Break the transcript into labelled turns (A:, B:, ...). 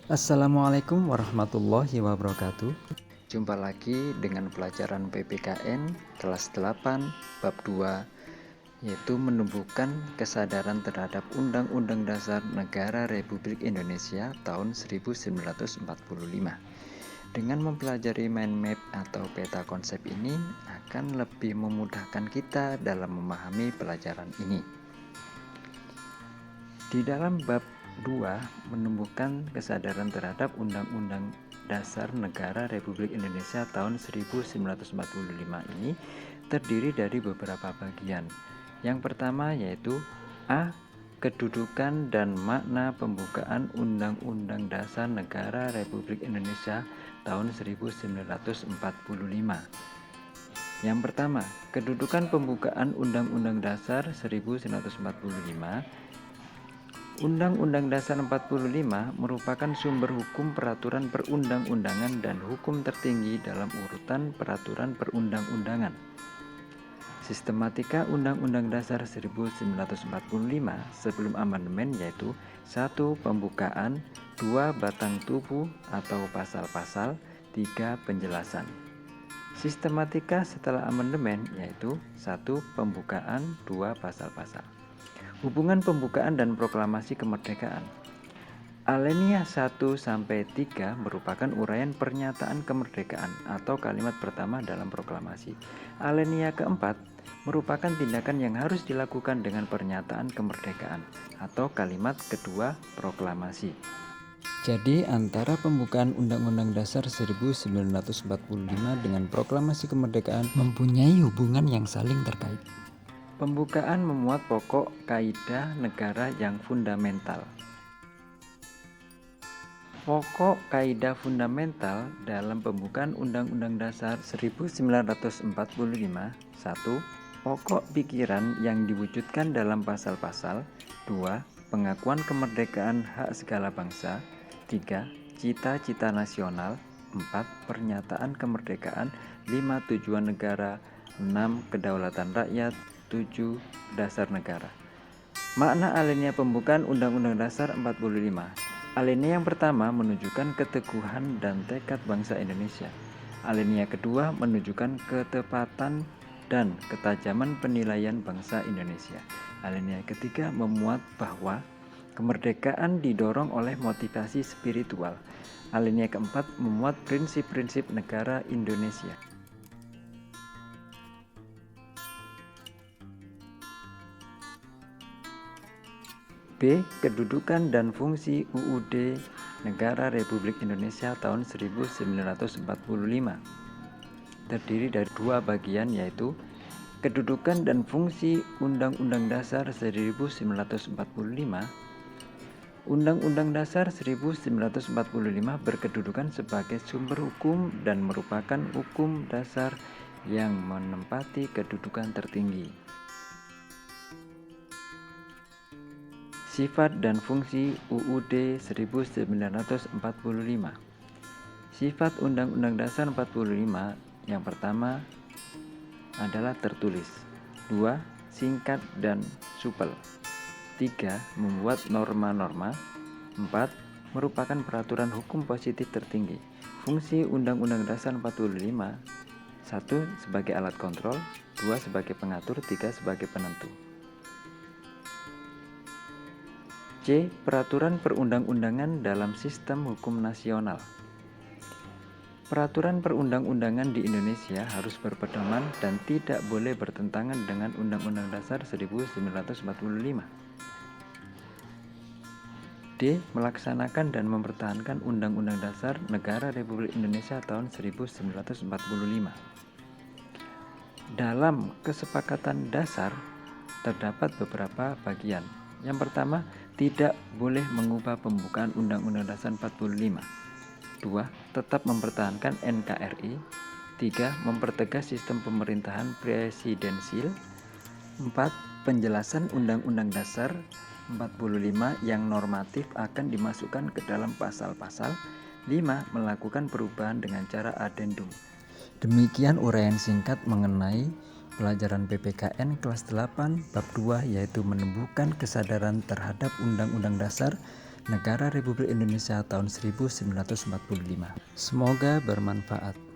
A: Assalamualaikum warahmatullahi wabarakatuh. Jumpa lagi dengan pelajaran PPKN kelas 8 bab 2, yaitu menumbuhkan kesadaran terhadap Undang-Undang Dasar Negara Republik Indonesia tahun 1945. Dengan mempelajari mind map atau peta konsep ini akan lebih memudahkan kita dalam memahami pelajaran ini. Di dalam bab 2 menumbuhkan kesadaran terhadap Undang-Undang Dasar Negara Republik Indonesia tahun 1945 ini terdiri dari beberapa bagian. Yang pertama yaitu A. Kedudukan dan makna pembukaan Undang-Undang Dasar Negara Republik Indonesia tahun 1945. Yang pertama, kedudukan pembukaan Undang-Undang Dasar 1945. Undang-Undang Dasar 45 merupakan sumber hukum peraturan perundang-undangan dan hukum tertinggi dalam urutan peraturan perundang-undangan. Sistematika Undang-Undang Dasar 1945 sebelum amandemen yaitu 1. Pembukaan, 2. Batang tubuh atau pasal-pasal, 3. Penjelasan. Sistematika setelah amandemen yaitu 1. Pembukaan, 2. Pasal-pasal. Hubungan pembukaan dan proklamasi kemerdekaan. Alinea 1-3 merupakan uraian pernyataan kemerdekaan atau kalimat pertama dalam proklamasi. Alinea keempat merupakan tindakan yang harus dilakukan dengan pernyataan kemerdekaan atau kalimat kedua proklamasi. Jadi antara pembukaan Undang-Undang Dasar 1945 dengan proklamasi kemerdekaan mempunyai hubungan yang saling terkait. Pembukaan memuat pokok kaidah negara yang fundamental. Pokok kaidah fundamental dalam pembukaan Undang-Undang Dasar 1945. 1. Pokok pikiran yang diwujudkan dalam pasal-pasal. 2. Pengakuan kemerdekaan hak segala bangsa. 3. Cita-cita nasional. 4. Pernyataan kemerdekaan. 5. Tujuan negara. 6. Kedaulatan rakyat. 7. Dasar negara. Makna alinea pembukaan Undang-Undang Dasar 45. Alinea yang pertama menunjukkan keteguhan dan tekad bangsa Indonesia. Alinea kedua menunjukkan ketepatan dan ketajaman penilaian bangsa Indonesia. Alinea ketiga memuat bahwa kemerdekaan didorong oleh motivasi spiritual. Alinea keempat memuat prinsip-prinsip negara Indonesia. B. Kedudukan dan fungsi UUD Negara Republik Indonesia tahun 1945. Terdiri dari dua bagian yaitu kedudukan dan fungsi Undang-Undang Dasar 1945. Undang-Undang Dasar 1945 berkedudukan sebagai sumber hukum dan merupakan hukum dasar yang menempati kedudukan tertinggi. Sifat dan fungsi UUD 1945. Sifat Undang-Undang Dasar 45 yang pertama adalah tertulis. 2. Singkat dan supel. 3. Membuat norma-norma. 4. Merupakan peraturan hukum positif tertinggi. Fungsi Undang-Undang Dasar 45. 1. Sebagai alat kontrol. 2. Sebagai pengatur. 3. Sebagai penentu. C. Peraturan perundang-undangan dalam sistem hukum nasional. Peraturan perundang-undangan di Indonesia harus berpedoman dan tidak boleh bertentangan dengan Undang-Undang Dasar 1945. D. Melaksanakan dan mempertahankan Undang-Undang Dasar Negara Republik Indonesia tahun 1945. Dalam kesepakatan dasar terdapat beberapa bagian. Yang pertama, tidak boleh mengubah pembukaan Undang-Undang Dasar 45. 2. Tetap mempertahankan NKRI. 3. Mempertegas sistem pemerintahan presidensil. 4. Penjelasan Undang-Undang Dasar 45 yang normatif akan dimasukkan ke dalam pasal-pasal. 5. Melakukan perubahan dengan cara adendum. Demikian uraian singkat mengenai pelajaran PPKN kelas 8 bab 2 yaitu menumbuhkan kesadaran terhadap Undang-Undang Dasar Negara Republik Indonesia tahun 1945. Semoga bermanfaat.